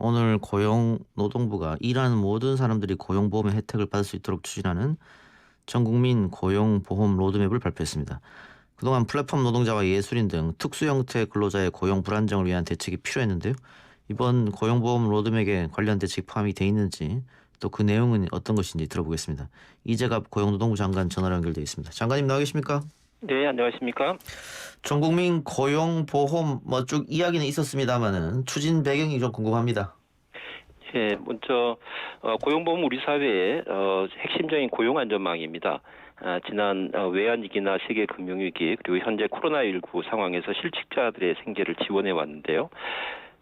오늘 고용노동부가 일하는 모든 사람들이 고용보험의 혜택을 받을 수 있도록 추진하는 전국민 고용보험 로드맵을 발표했습니다. 그동안 플랫폼 노동자와 예술인 등 특수 형태 근로자의 고용 불안정을 위한 대책이 필요했는데요. 이번 고용보험 로드맵에 관련 대책이 포함이 돼 있는지 또 그 내용은 어떤 것인지 들어보겠습니다. 이재갑 고용노동부 장관 전화로 연결돼 있습니다. 장관님 나와 계십니까? 네, 안녕하십니까? 전국민 고용보험 쭉 이야기는 있었습니다만은 추진 배경이 좀 궁금합니다. 예, 먼저 고용보험 우리 사회의 핵심적인 고용 안전망입니다. 지난 외환위기나 세계 금융위기 그리고 현재 코로나19 상황에서 실직자들의 생계를 지원해 왔는데요.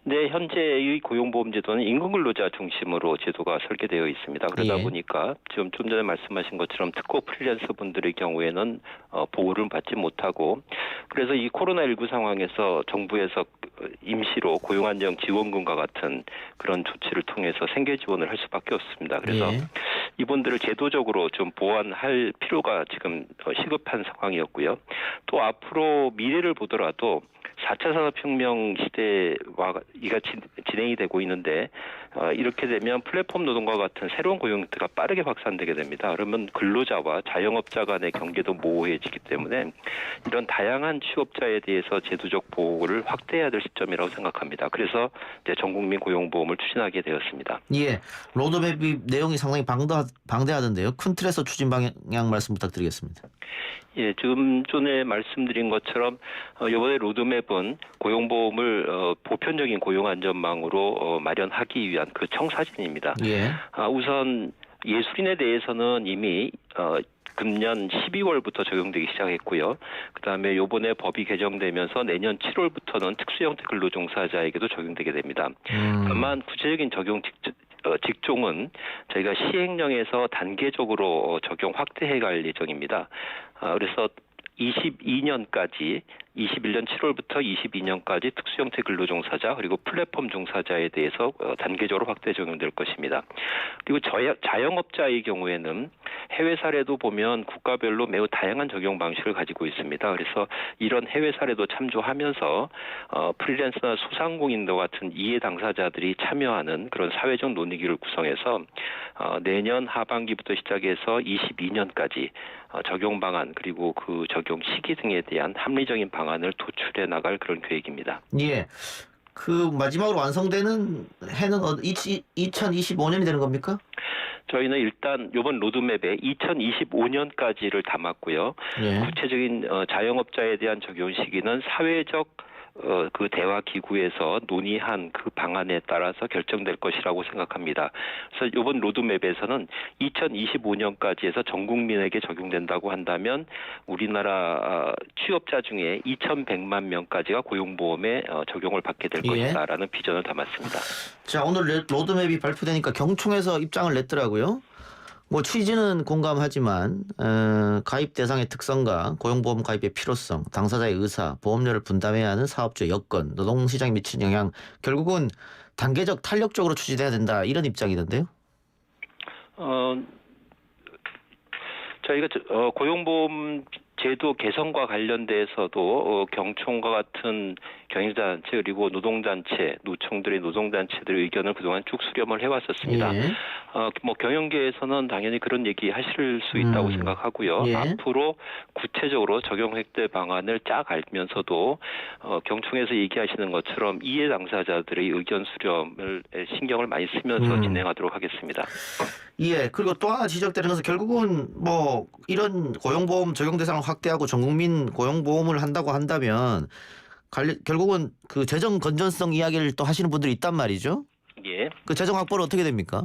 네, 현재의 고용보험제도는 임금근로자 중심으로 제도가 설계되어 있습니다. 그러다 예. 보니까 좀 전에 말씀하신 것처럼 특고 프리랜서 분들의 경우에는 보호를 받지 못하고, 그래서 이 코로나19 상황에서 정부에서 임시로 고용안정 지원금과 같은 그런 조치를 통해서 생계 지원을 할 수밖에 없습니다. 그래서 예. 이분들을 이분들을 제도적으로 좀 보완할 필요가 지금 시급한 상황이었고요. 또 앞으로 미래를 보더라도 4차 산업혁명 시대와 이가 진행이 되고 있는데 이렇게 되면 플랫폼 노동과 같은 새로운 고용 형태가 빠르게 확산되게 됩니다. 그러면 근로자와 자영업자 간의 경계도 모호해지기 때문에 이런 다양한 취업자에 대해서 제도적 보호를 확대해야 될 시점이라고 생각합니다. 그래서 이제 전국민 고용보험을 추진하게 되었습니다. 예, 로드맵 내용이 상당히 방대하던데요. 큰 틀에서 추진 방향 말씀 부탁드리겠습니다. 예, 지금 전에 말씀드린 것처럼 이번에 로드맵은 고용보험을 보편적인 고용안전망으로 마련하기 위한 그 청사진입니다. 예. 우선 예술인에 대해서는 이미 금년 12월부터 적용되기 시작했고요. 그다음에 이번에 법이 개정되면서 내년 7월부터는 특수형태 근로종사자에게도 적용되게 됩니다. 다만 구체적인 적용 직종은 저희가 시행령에서 단계적으로 적용 확대해 갈 예정입니다. 그래서 22년까지 21년 7월부터 22년까지 특수형태 근로종사자 그리고 플랫폼 종사자에 대해서 단계적으로 확대 적용될 것입니다. 그리고 자영업자의 경우에는 해외 사례도 보면 국가별로 매우 다양한 적용 방식을 가지고 있습니다. 그래서 이런 해외 사례도 참조하면서 프리랜서나 소상공인과 같은 이해 당사자들이 참여하는 그런 사회적 논의기를 구성해서 내년 하반기부터 시작해서 22년까지 적용 방안 그리고 그 적용 시기 등에 대한 합리적인 방안을 도출해 나갈 그런 계획입니다. 예. 그 마지막으로 완성되는 해는 2025년이 되는 겁니까? 저희는 일단 이번 로드맵에 2025년까지를 담았고요. 예. 구체적인 자영업자에 대한 적용 시기는 사회적 그 대화 기구에서 논의한 그 방안에 따라서 결정될 것이라고 생각합니다. 그래서 이번 로드맵에서는 2025년까지 해서 전 국민에게 적용된다고 한다면 우리나라 취업자 중에 2,100만 명까지가 고용보험에 적용을 받게 될 것이다라는 비전을 담았습니다. 자, 오늘 로드맵이 발표되니까 경총에서 입장을 냈더라고요. 취지는 공감하지만 가입 대상의 특성과 고용보험 가입의 필요성, 당사자의 의사, 보험료를 분담해야 하는 사업주의 여건, 노동시장에 미치는 영향, 결국은 단계적 탄력적으로 추진해야 된다 이런 입장이던데요. 저희가 고용보험 제도 개선과 관련돼서도 경총과 같은 경영단체 그리고 노동단체, 노총들의 노동단체들의 의견을 그동안 쭉 수렴을 해왔었습니다. 예. 경영계에서는 당연히 그런 얘기 하실 수 있다고 생각하고요. 예. 앞으로 구체적으로 적용 획득 방안을 쫙 알면서도 경총에서 얘기하시는 것처럼 이해 당사자들의 의견 수렴을 신경을 많이 쓰면서 진행하도록 하겠습니다. 예. 그리고 또 하나 지적되는 것은 결국은 이런 고용보험 적용 대상을 확대하고 전국민 고용보험을 한다고 한다면 결국은 그 재정 건전성 이야기를 또 하시는 분들이 있단 말이죠. 예. 그 재정 확보는 어떻게 됩니까?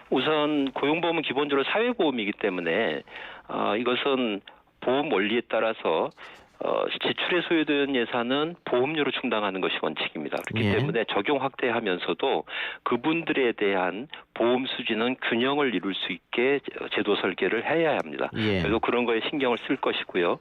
우선 고용보험은 기본적으로 사회보험이기 때문에 이것은 보험 원리에 따라서 지출에 소요되는 예산은 보험료로 충당하는 것이 원칙입니다. 그렇기 때문에 적용 확대하면서도 그분들에 대한 보험 수지는 균형을 이룰 수 있게 제도 설계를 해야 합니다. 예. 그래서 그런 거에 신경을 쓸 것이고요.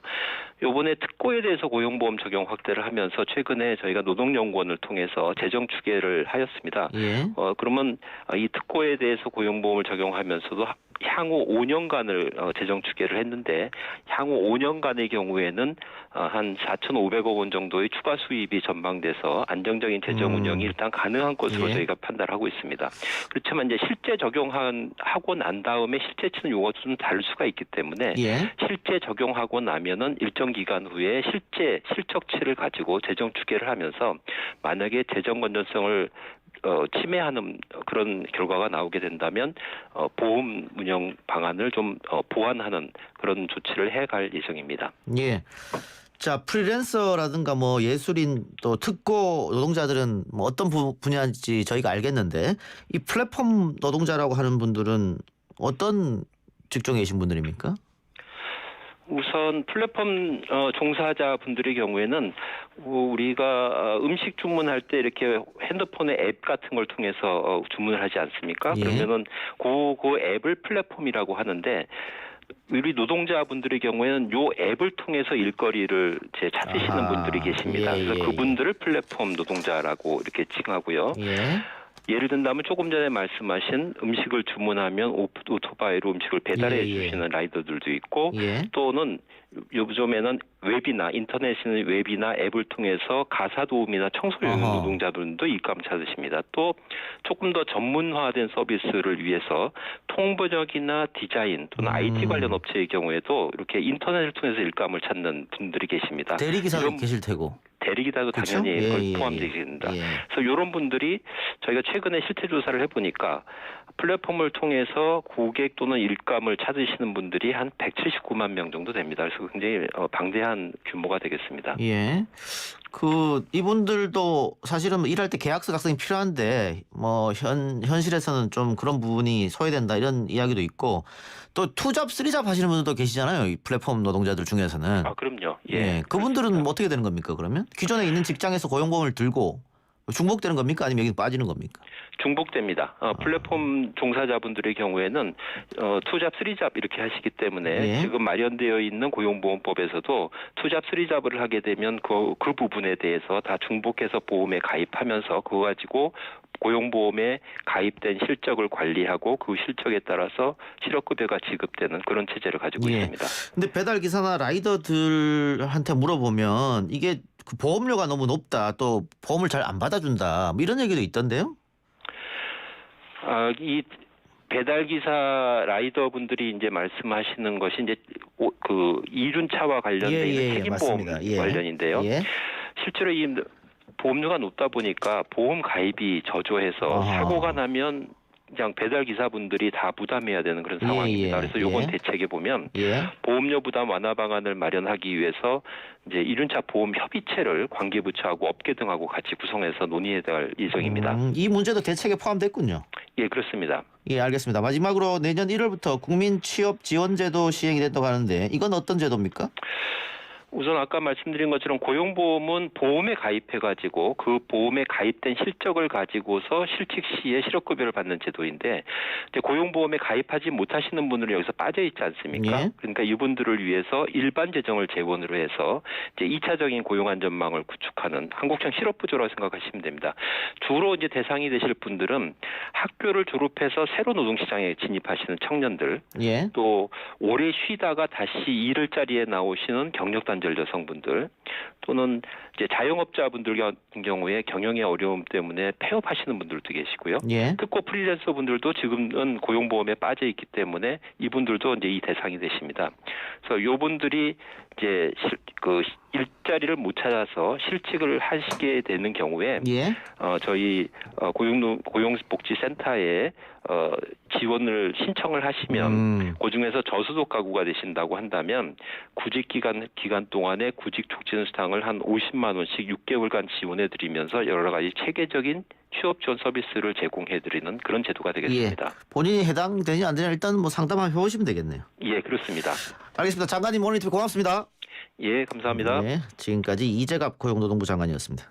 요번에 특고에 대해서 고용보험 적용 확대를 하면서 최근에 저희가 노동연구원을 통해서 재정 추계를 하였습니다. 예. 그러면 이 특고에 대해서 고용보험을 적용하면서도 향후 5년간을 재정 추계를 했는데 향후 5년간의 경우에는 한 4,500억 원 정도의 추가 수입이 전망돼서 안정적인 재정 운영이 일단 가능한 것으로 예. 저희가 판단하고 있습니다. 그렇지만 이제 실제 적용하고 난 다음에 실제치는 요것도 좀 다를 수가 있기 때문에 예. 실제 적용하고 나면은 일정 기간 후에 실제 실적치를 가지고 재정 추계를 하면서 만약에 재정 건전성을 침해하는 그런 결과가 나오게 된다면 보험 운영 방안을 좀 보완하는 그런 조치를 해갈 예정입니다. 예. 자, 프리랜서라든가 뭐 예술인 또 특고 노동자들은 뭐 어떤 분야인지 저희가 알겠는데 이 플랫폼 노동자라고 하는 분들은 어떤 직종에 계신 분들입니까? 우선 플랫폼 종사자분들의 경우에는 우리가 음식 주문할 때 이렇게 핸드폰의 앱 같은 걸 통해서 주문을 하지 않습니까? 예. 그러면은 그 앱을 플랫폼이라고 하는데 우리 노동자분들의 경우에는 요 앱을 통해서 일거리를 찾으시는 아하. 분들이 계십니다. 예, 그래서 예, 그분들을 플랫폼 노동자라고 이렇게 칭하고요. 예. 예를 든다면 조금 전에 말씀하신 음식을 주문하면 오토바이로 음식을 배달해 예, 예. 주시는 라이더들도 있고 예. 또는 요즘에는 웹이나 인터넷이나 웹이나 앱을 통해서 가사 도우미나 청소 어허. 노동자들도 일감 찾으십니다. 또 조금 더 전문화된 서비스를 위해서 통번역이나 디자인 또는 IT 관련 업체의 경우에도 이렇게 인터넷을 통해서 일감을 찾는 분들이 계십니다. 대리기사도 이런 계실 테고. 대리기사도 그쵸? 당연히 예, 그걸 예, 포함되겠습니다. 예. 그래서 이런 분들이 저희가 최근에 실태 조사를 해보니까 플랫폼을 통해서 고객 또는 일감을 찾으시는 분들이 한 179만 명 정도 됩니다. 그래서 굉장히 방대한 규모가 되겠습니다. 예. 이분들도 사실은 일할 때 계약서 작성이 필요한데 뭐 현실에서는 좀 그런 부분이 소외된다 이런 이야기도 있고 또 투잡, 쓰리잡 하시는 분들도 계시잖아요. 이 플랫폼 노동자들 중에서는. 그럼요. 예. 그분들은 뭐 어떻게 되는 겁니까, 그러면? 기존에 있는 직장에서 고용보험을 들고 중복되는 겁니까? 아니면 여기 빠지는 겁니까? 중복됩니다. 플랫폼 종사자분들의 경우에는 투잡, 쓰리잡 이렇게 하시기 때문에 예. 지금 마련되어 있는 고용보험법에서도 투잡, 쓰리잡을 하게 되면 그 부분에 대해서 다 중복해서 보험에 가입하면서 그거 가지고 고용보험에 가입된 실적을 관리하고 그 실적에 따라서 실업급여가 지급되는 그런 체제를 가지고 예. 있습니다. 근데 배달기사나 라이더들한테 물어보면 이게 그 보험료가 너무 높다, 또 보험을 잘 안 받아준다, 뭐 이런 얘기도 있던데요? 이 배달기사 라이더분들이 이제 말씀하시는 것이 이제 그 이륜차와 관련된 책임보험 맞습니다. 예. 관련인데요. 예. 실제로 이 보험료가 높다 보니까 보험 가입이 저조해서 아하. 사고가 나면 그냥 배달 기사분들이 다 부담해야 되는 그런 상황입니다. 예. 그래서 이번 예. 대책에 보면 예. 보험료 부담 완화 방안을 마련하기 위해서 이제 이륜차 보험 협의체를 관계부처하고 업계 등하고 같이 구성해서 논의해 갈 예정입니다. 이 문제도 대책에 포함됐군요. 예, 그렇습니다. 예, 알겠습니다. 마지막으로 내년 1월부터 국민 취업 지원제도 시행이 된다고 하는데 이건 어떤 제도입니까? 우선 아까 말씀드린 것처럼 고용보험은 보험에 가입해가지고 그 보험에 가입된 실적을 가지고서 실직 시에 실업급여를 받는 제도인데 이제 고용보험에 가입하지 못하시는 분들은 여기서 빠져 있지 않습니까? 예. 그러니까 이분들을 위해서 일반 재정을 재원으로 해서 이제 2차적인 고용 안전망을 구축하는 한국형 실업부조라고 생각하시면 됩니다. 주로 이제 대상이 되실 분들은 학교를 졸업해서 새로 노동시장에 진입하시는 청년들, 예. 또 오래 쉬다가 다시 일을 자리에 나오시는 경력단절 여성분들 또는 이제 자영업자분들 같은 경우에 경영의 어려움 때문에 폐업하시는 분들도 계시고요. 예. 특고 프리랜서 분들도 지금은 고용보험에 빠져 있기 때문에 이분들도 이제 이 대상이 되십니다. 그래서 요분들이 이제 그 일자리를 못 찾아서 실직을 하시게 되는 경우에 예. 저희 고용복지센터에 지원을 신청을 하시면 그 중에서 저소득 가구가 되신다고 한다면 구직 기간 동안에 구직 촉진 수당을 한 50만 원씩 6개월간 지원해 드리면서 여러 가지 체계적인 취업 지원 서비스를 제공해 드리는 그런 제도가 되겠습니다. 예. 본인이 해당되냐 안 되냐 일단 뭐 상담 한번 해보시면 되겠네요. 예, 그렇습니다. 알겠습니다. 장관님 오늘 인터뷰 고맙습니다. 예, 감사합니다. 네, 지금까지 이재갑 고용노동부 장관이었습니다.